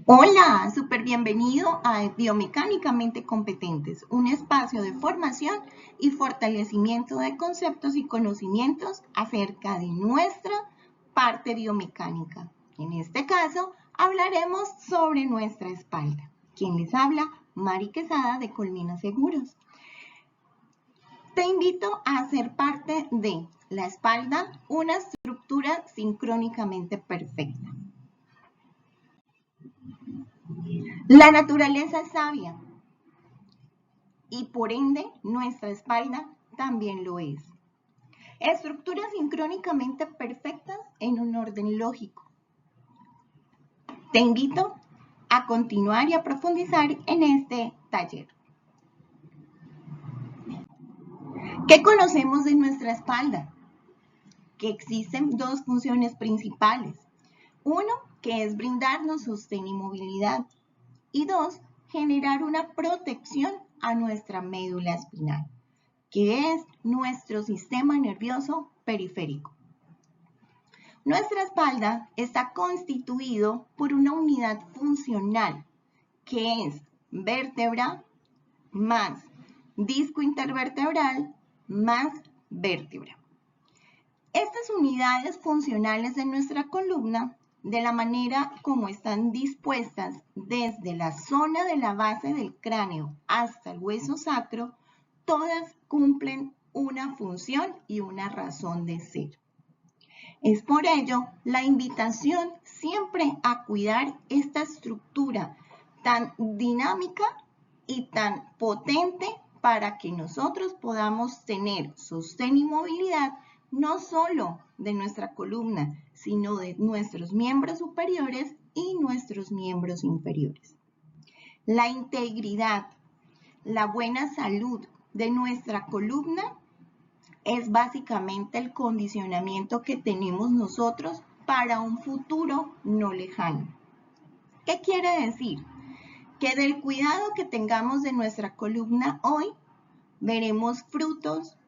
Hola, súper bienvenido a Biomecánicamente Competentes, un espacio de formación y fortalecimiento de conceptos y conocimientos acerca de nuestra parte biomecánica. En este caso, hablaremos sobre nuestra espalda. Quien les habla, Mari Quesada de Colmena Seguros. Te invito a ser parte de la espalda, una estructura sincrónicamente perfecta. La naturaleza es sabia y por ende nuestra espalda también lo es. Estructuras sincrónicamente perfectas en un orden lógico. Te invito a continuar y a profundizar en este taller. ¿Qué conocemos de nuestra espalda? Que existen dos funciones principales. Uno, que es brindarnos sostén y movilidad. Y dos, generar una protección a nuestra médula espinal, que es nuestro sistema nervioso periférico. Nuestra espalda está constituido por una unidad funcional, que es vértebra más disco intervertebral más vértebra. Estas unidades funcionales de nuestra columna, de la manera como están dispuestas desde la zona de la base del cráneo hasta el hueso sacro, todas cumplen una función y una razón de ser. Es por ello la invitación siempre a cuidar esta estructura tan dinámica y tan potente para que nosotros podamos tener sostén y movilidad no solo de nuestra columna, sino de nuestros miembros superiores y nuestros miembros inferiores. La integridad, la buena salud de nuestra columna es básicamente el condicionamiento que tenemos nosotros para un futuro no lejano. ¿Qué quiere decir? Que del cuidado que tengamos de nuestra columna hoy, veremos frutos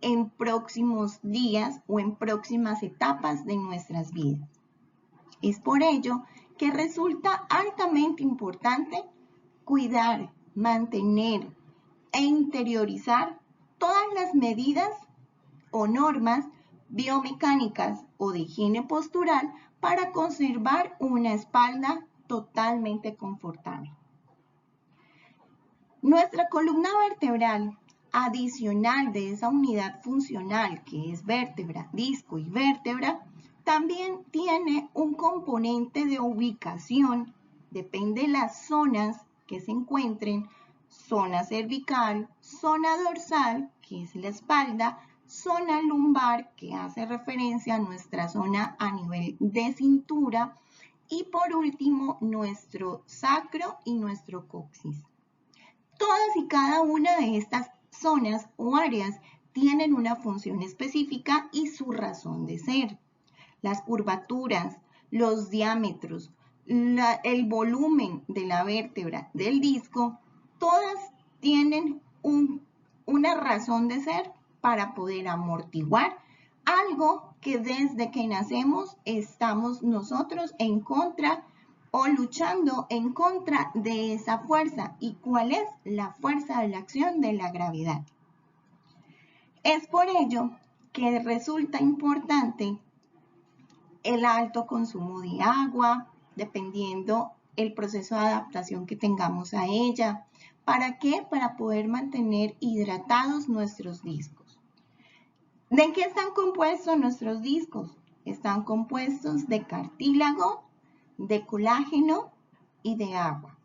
en próximos días o en próximas etapas de nuestras vidas. Es por ello que resulta altamente importante cuidar, mantener e interiorizar todas las medidas o normas biomecánicas o de higiene postural para conservar una espalda totalmente confortable. Nuestra columna vertebral, adicional de esa unidad funcional que es vértebra, disco y vértebra, también tiene un componente de ubicación, depende de las zonas que se encuentren, zona cervical, zona dorsal, que es la espalda, zona lumbar, que hace referencia a nuestra zona a nivel de cintura, y por último, nuestro sacro y nuestro coxis. Todas y cada una de estas zonas o áreas tienen una función específica y su razón de ser. Las curvaturas, los diámetros, el volumen de la vértebra del disco, todas tienen una razón de ser para poder amortiguar algo que desde que nacemos estamos nosotros en contra o luchando en contra de esa fuerza. ¿Y cuál es? La fuerza de la acción de la gravedad. Es por ello que resulta importante el alto consumo de agua, dependiendo el proceso de adaptación que tengamos a ella. ¿Para qué? Para poder mantener hidratados nuestros discos. ¿De qué están compuestos nuestros discos? Están compuestos de cartílago, de colágeno y de agua.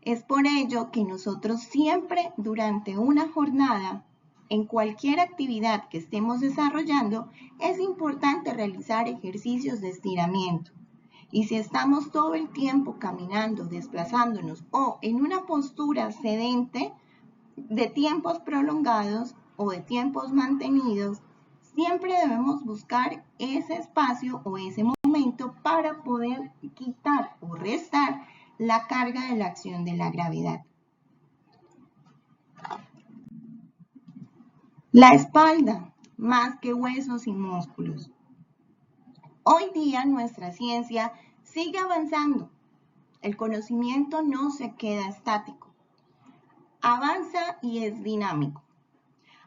Es por ello que nosotros siempre durante una jornada, en cualquier actividad que estemos desarrollando, es importante realizar ejercicios de estiramiento. Y si estamos todo el tiempo caminando, desplazándonos o en una postura sedente de tiempos prolongados o de tiempos mantenidos, siempre debemos buscar ese espacio o ese momento para poder quitar o restar la carga de la acción de la gravedad. La espalda, más que huesos y músculos. Hoy día nuestra ciencia sigue avanzando. El conocimiento no se queda estático, avanza y es dinámico.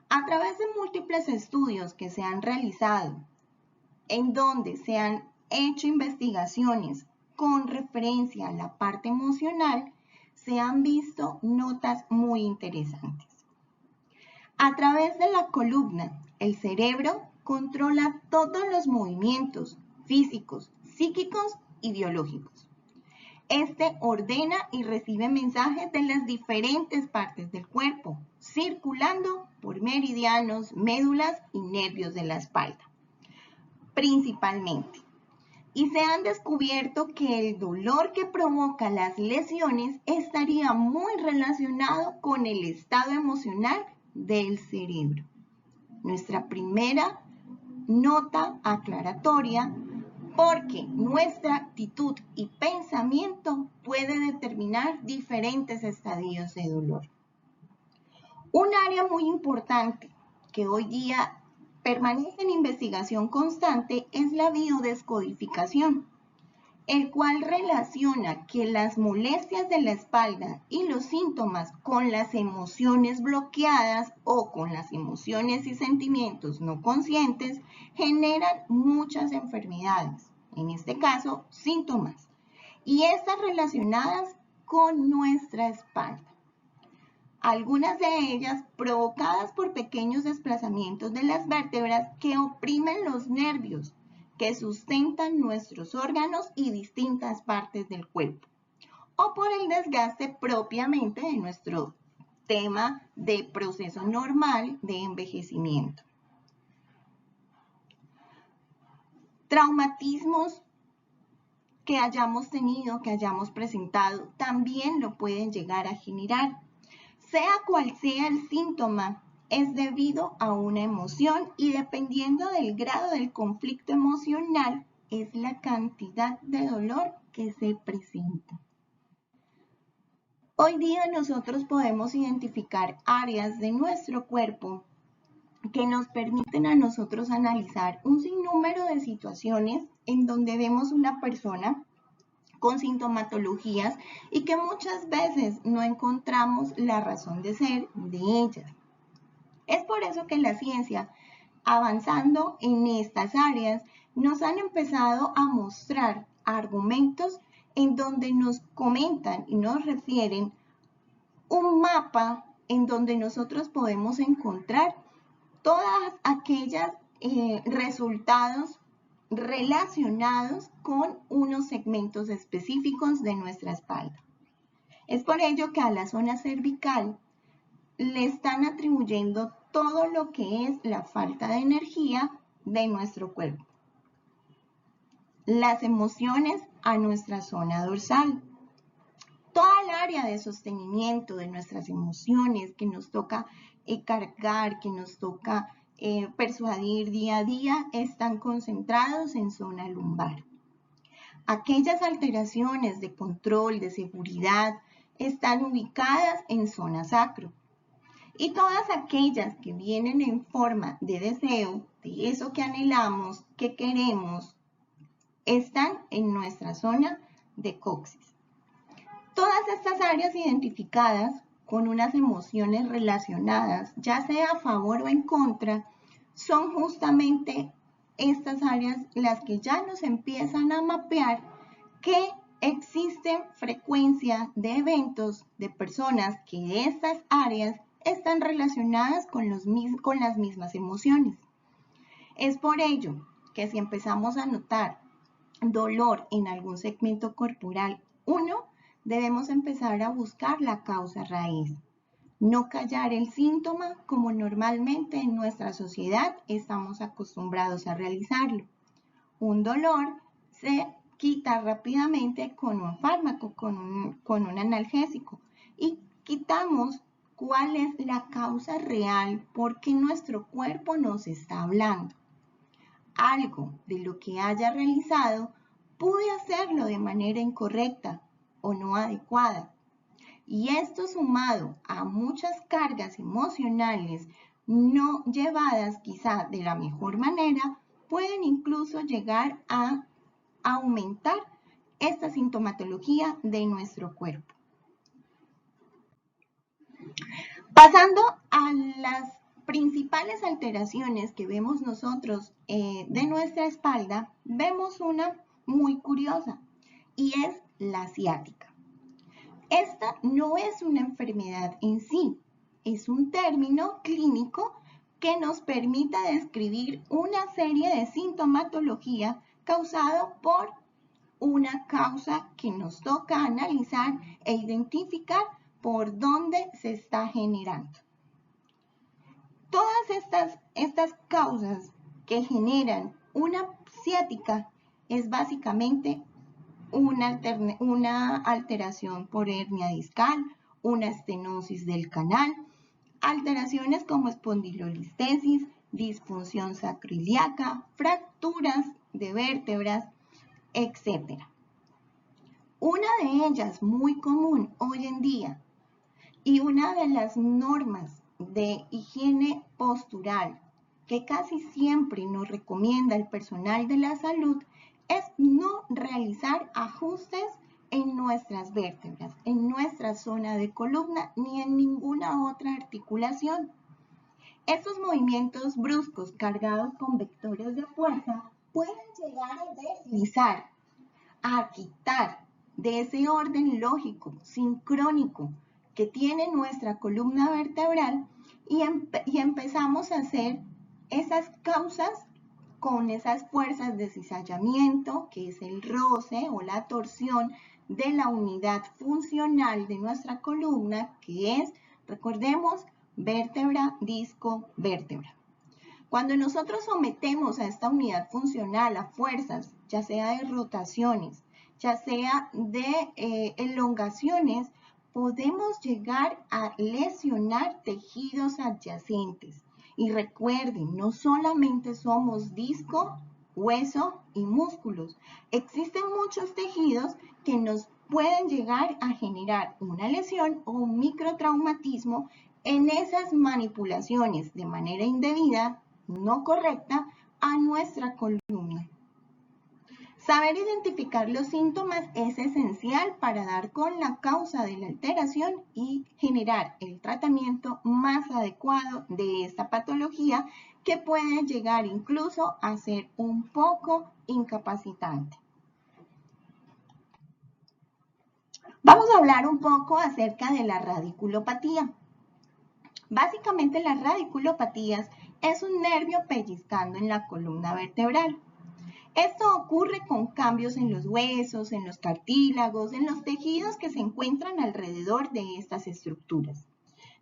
A través de múltiples estudios que se han realizado, en donde se han hecho investigaciones con referencia a la parte emocional, se han visto notas muy interesantes. A través de la columna, el cerebro controla todos los movimientos físicos, psíquicos y biológicos. Este ordena y recibe mensajes de las diferentes partes del cuerpo, circulando por meridianos, médulas y nervios de la espalda, principalmente. Y se han descubierto que el dolor que provoca las lesiones estaría muy relacionado con el estado emocional del cerebro. Nuestra primera nota aclaratoria, porque nuestra actitud y pensamiento puede determinar diferentes estadios de dolor. Un área muy importante que hoy día permanece en investigación constante es la biodescodificación, el cual relaciona que las molestias de la espalda y los síntomas con las emociones bloqueadas o con las emociones y sentimientos no conscientes generan muchas enfermedades, en este caso síntomas, y estas relacionadas con nuestra espalda. Algunas de ellas provocadas por pequeños desplazamientos de las vértebras que oprimen los nervios, que sustentan nuestros órganos y distintas partes del cuerpo, o por el desgaste propiamente de nuestro tema de proceso normal de envejecimiento. Traumatismos que hayamos tenido, que hayamos presentado, también lo pueden llegar a generar. Sea cual sea el síntoma, es debido a una emoción y dependiendo del grado del conflicto emocional, es la cantidad de dolor que se presenta. Hoy día nosotros podemos identificar áreas de nuestro cuerpo que nos permiten a nosotros analizar un sinnúmero de situaciones en donde vemos una persona con sintomatologías y que muchas veces no encontramos la razón de ser de ellas. Es por eso que la ciencia, avanzando en estas áreas, nos han empezado a mostrar argumentos en donde nos comentan y nos refieren un mapa en donde nosotros podemos encontrar todas aquellas resultados relacionados con unos segmentos específicos de nuestra espalda. Es por ello que a la zona cervical le están atribuyendo todo lo que es la falta de energía de nuestro cuerpo. Las emociones a nuestra zona dorsal. Toda el área de sostenimiento de nuestras emociones que nos toca cargar, que nos toca persuadir día a día, están concentrados en zona lumbar. Aquellas alteraciones de control, de seguridad, están ubicadas en zona sacro. Y todas aquellas que vienen en forma de deseo, de eso que anhelamos, que queremos, están en nuestra zona de coxis. Todas estas áreas identificadas con unas emociones relacionadas, ya sea a favor o en contra, son justamente estas áreas las que ya nos empiezan a mapear que existen frecuencia de eventos de personas que de estas áreas están relacionadas con las mismas emociones. Es por ello que si empezamos a notar dolor en algún segmento corporal, debemos empezar a buscar la causa raíz. No callar el síntoma como normalmente en nuestra sociedad estamos acostumbrados a realizarlo. Un dolor se quita rápidamente con un fármaco, con un analgésico y quitamos cuál es la causa real porque nuestro cuerpo nos está hablando. Algo de lo que haya realizado pude hacerlo de manera incorrecta o no adecuada. Y esto sumado a muchas cargas emocionales no llevadas quizá de la mejor manera, pueden incluso llegar a aumentar esta sintomatología de nuestro cuerpo. Pasando a las principales alteraciones que vemos nosotros de nuestra espalda, vemos una muy curiosa y es la ciática. Esta no es una enfermedad en sí, es un término clínico que nos permite describir una serie de sintomatología causado por una causa que nos toca analizar e identificar por dónde se está generando. Todas estas causas que generan una ciática es básicamente una alteración por hernia discal, una estenosis del canal, alteraciones como espondilolistesis, disfunción sacroiliaca, fracturas de vértebras, etc. Una de ellas muy común hoy en día y una de las normas de higiene postural que casi siempre nos recomienda el personal de la salud es no realizar ajustes en nuestras vértebras, en nuestra zona de columna ni en ninguna otra articulación. Estos movimientos bruscos cargados con vectores de fuerza pueden llegar a deslizar, a quitar de ese orden lógico, sincrónico que tiene nuestra columna vertebral y empezamos a hacer esas causas con esas fuerzas de cizallamiento, que es el roce o la torsión de la unidad funcional de nuestra columna, que es, recordemos, vértebra, disco, vértebra. Cuando nosotros sometemos a esta unidad funcional a fuerzas, ya sea de rotaciones, ya sea de elongaciones, podemos llegar a lesionar tejidos adyacentes. Y recuerden, no solamente somos disco, hueso y músculos. Existen muchos tejidos que nos pueden llegar a generar una lesión o un microtraumatismo en esas manipulaciones de manera indebida, no correcta, a nuestra columna. Saber identificar los síntomas es esencial para dar con la causa de la alteración y generar el tratamiento más adecuado de esta patología que puede llegar incluso a ser un poco incapacitante. Vamos a hablar un poco acerca de la radiculopatía. Básicamente las radiculopatías es un nervio pellizcando en la columna vertebral. Esto ocurre con cambios en los huesos, en los cartílagos, en los tejidos que se encuentran alrededor de estas estructuras,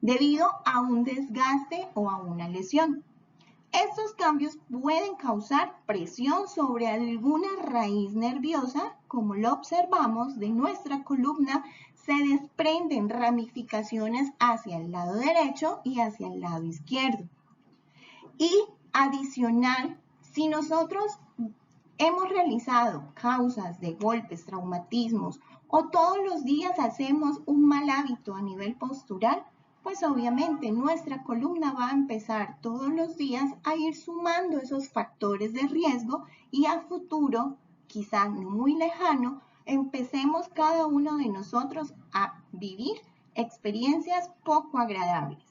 debido a un desgaste o a una lesión. Estos cambios pueden causar presión sobre alguna raíz nerviosa, como lo observamos de nuestra columna, se desprenden ramificaciones hacia el lado derecho y hacia el lado izquierdo. Y adicional, si nosotros hemos realizado causas de golpes, traumatismos o todos los días hacemos un mal hábito a nivel postural, pues obviamente nuestra columna va a empezar todos los días a ir sumando esos factores de riesgo y a futuro, quizás no muy lejano, empecemos cada uno de nosotros a vivir experiencias poco agradables.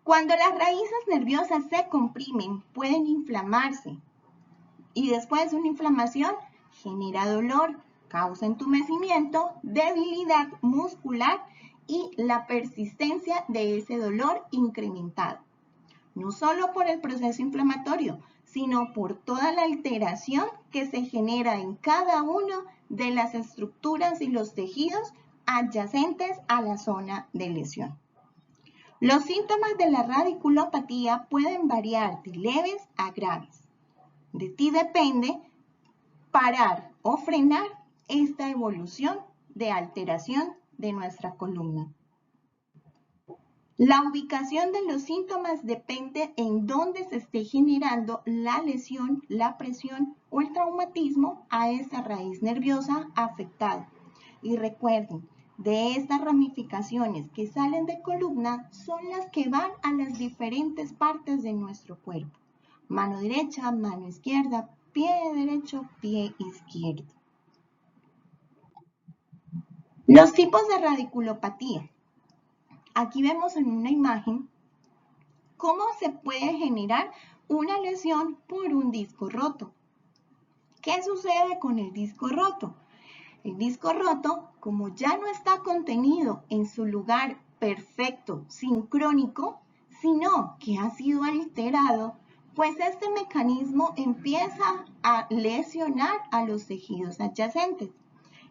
Cuando las raíces nerviosas se comprimen, pueden inflamarse y después de una inflamación genera dolor, causa entumecimiento, debilidad muscular y la persistencia de ese dolor incrementado. No solo por el proceso inflamatorio, sino por toda la alteración que se genera en cada una de las estructuras y los tejidos adyacentes a la zona de lesión. Los síntomas de la radiculopatía pueden variar de leves a graves. De ti depende parar o frenar esta evolución de alteración de nuestra columna. La ubicación de los síntomas depende en dónde se esté generando la lesión, la presión o el traumatismo a esa raíz nerviosa afectada. Y recuerden, de estas ramificaciones que salen de columna son las que van a las diferentes partes de nuestro cuerpo. Mano derecha, mano izquierda, pie derecho, pie izquierdo. Los tipos de radiculopatía. Aquí vemos en una imagen cómo se puede generar una lesión por un disco roto. ¿Qué sucede con el disco roto? El disco roto, como ya no está contenido en su lugar perfecto, sincrónico, sino que ha sido alterado, pues este mecanismo empieza a lesionar a los tejidos adyacentes.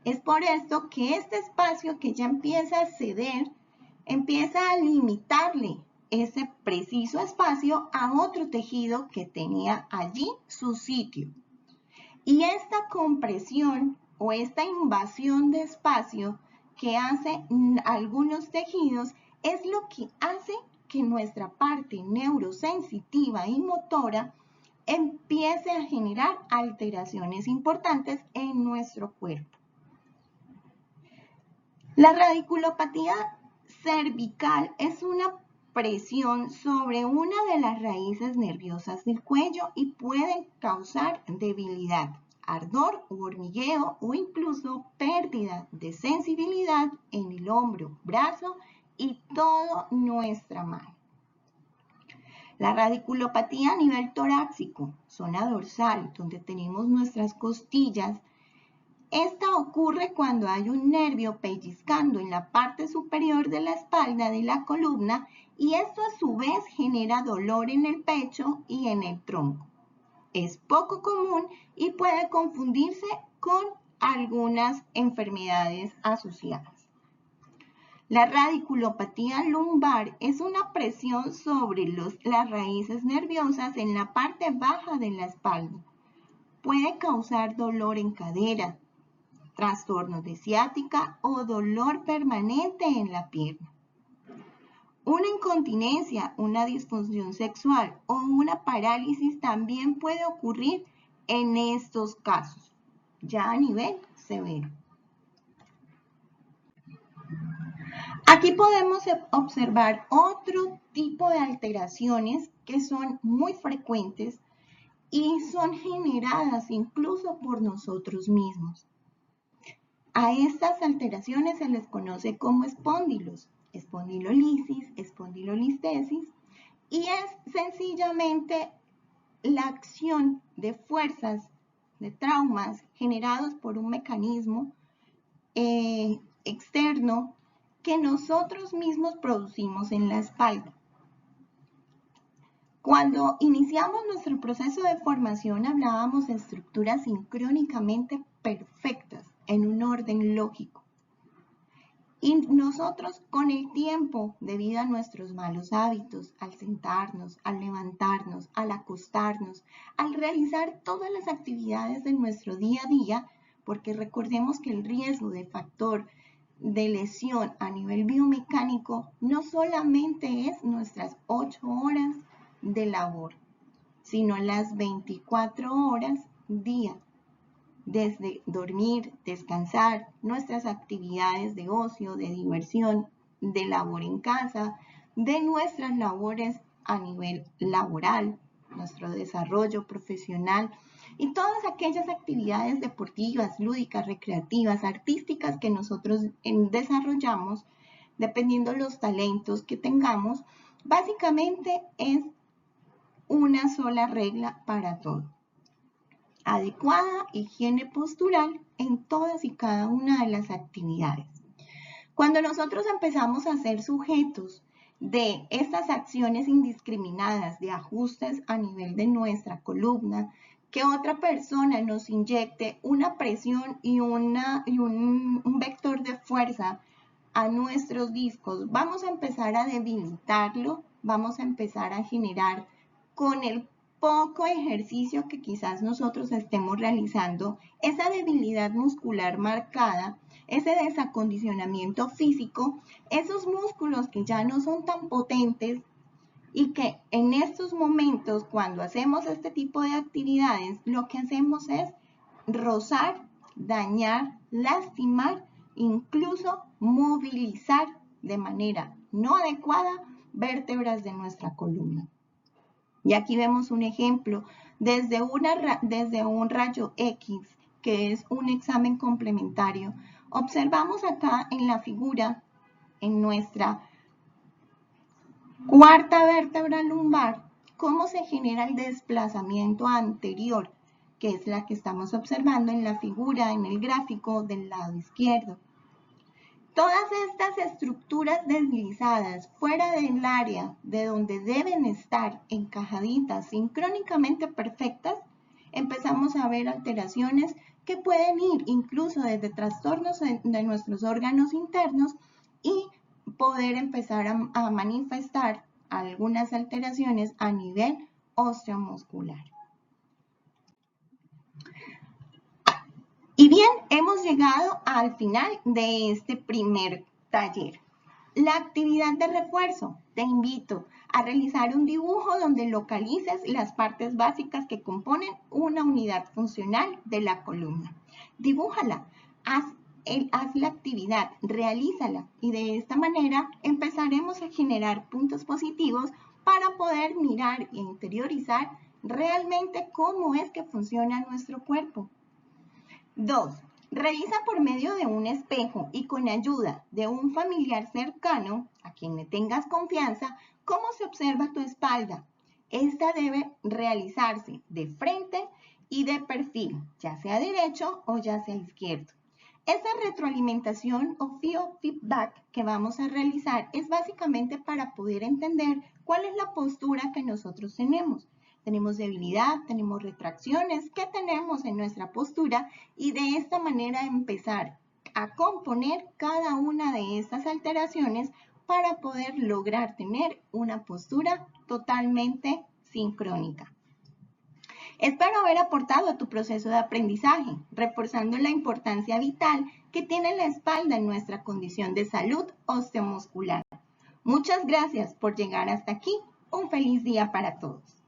Es por esto que este espacio que ya empieza a ceder, empieza a limitarle ese preciso espacio a otro tejido que tenía allí su sitio. Y esta compresión o esta invasión de espacio que hace algunos tejidos es lo que hace que nuestra parte neurosensitiva y motora empiece a generar alteraciones importantes en nuestro cuerpo. La radiculopatía cervical es una presión sobre una de las raíces nerviosas del cuello y puede causar debilidad, ardor u hormigueo o incluso pérdida de sensibilidad en el hombro, brazo y toda nuestra mano. La radiculopatía a nivel torácico, zona dorsal, donde tenemos nuestras costillas. Esta ocurre cuando hay un nervio pellizcando en la parte superior de la espalda de la columna y esto a su vez genera dolor en el pecho y en el tronco. Es poco común y puede confundirse con algunas enfermedades asociadas. La radiculopatía lumbar es una presión sobre las raíces nerviosas en la parte baja de la espalda. Puede causar dolor en cadera, trastornos de ciática o dolor permanente en la pierna. Una incontinencia, una disfunción sexual o una parálisis también puede ocurrir en estos casos, ya a nivel severo. Aquí podemos observar otro tipo de alteraciones que son muy frecuentes y son generadas incluso por nosotros mismos. A estas alteraciones se les conoce como espóndilos, espondilolisis, espondilolistesis, y es sencillamente la acción de fuerzas, de traumas generados por un mecanismo externo que nosotros mismos producimos en la espalda. Cuando iniciamos nuestro proceso de formación hablábamos de estructuras sincrónicamente perfectas en un orden lógico. Y nosotros con el tiempo, debido a nuestros malos hábitos, al sentarnos, al levantarnos, al acostarnos, al realizar todas las actividades de nuestro día a día, porque recordemos que el riesgo de factor de lesión a nivel biomecánico no solamente es nuestras 8 horas de labor, sino las 24 horas día. Desde dormir, descansar, nuestras actividades de ocio, de diversión, de labor en casa, de nuestras labores a nivel laboral, nuestro desarrollo profesional y todas aquellas actividades deportivas, lúdicas, recreativas, artísticas que nosotros desarrollamos, dependiendo de los talentos que tengamos, básicamente es una sola regla para todo. Adecuada higiene postural en todas y cada una de las actividades. Cuando nosotros empezamos a ser sujetos de estas acciones indiscriminadas de ajustes a nivel de nuestra columna, que otra persona nos inyecte una presión y un vector de fuerza a nuestros discos, vamos a empezar a debilitarlo, vamos a empezar a generar con el poco ejercicio que quizás nosotros estemos realizando, esa debilidad muscular marcada, ese desacondicionamiento físico, esos músculos que ya no son tan potentes y que en estos momentos cuando hacemos este tipo de actividades, lo que hacemos es rozar, dañar, lastimar, incluso movilizar de manera no adecuada vértebras de nuestra columna. Y aquí vemos un ejemplo desde un rayo X, que es un examen complementario, observamos acá en la figura, en nuestra cuarta vértebra lumbar, cómo se genera el desplazamiento anterior, que es la que estamos observando en la figura, en el gráfico del lado izquierdo. Todas estas estructuras deslizadas fuera del área de donde deben estar encajaditas sincrónicamente perfectas, empezamos a ver alteraciones que pueden ir incluso desde trastornos de nuestros órganos internos y poder empezar a manifestar algunas alteraciones a nivel osteomuscular. Y bien, hemos llegado al final de este primer taller. La actividad de refuerzo. Te invito a realizar un dibujo donde localices las partes básicas que componen una unidad funcional de la columna. Dibújala, haz la actividad, realízala y de esta manera empezaremos a generar puntos positivos para poder mirar e interiorizar realmente cómo es que funciona nuestro cuerpo. 2. Revisa por medio de un espejo y con ayuda de un familiar cercano, a quien le tengas confianza, cómo se observa tu espalda. Esta debe realizarse de frente y de perfil, ya sea derecho o ya sea izquierdo. Esa retroalimentación o feedback que vamos a realizar es básicamente para poder entender cuál es la postura que nosotros tenemos. Tenemos debilidad, tenemos retracciones, ¿qué tenemos en nuestra postura? Y de esta manera empezar a componer cada una de estas alteraciones para poder lograr tener una postura totalmente sincrónica. Espero haber aportado a tu proceso de aprendizaje, reforzando la importancia vital que tiene la espalda en nuestra condición de salud osteomuscular. Muchas gracias por llegar hasta aquí. Un feliz día para todos.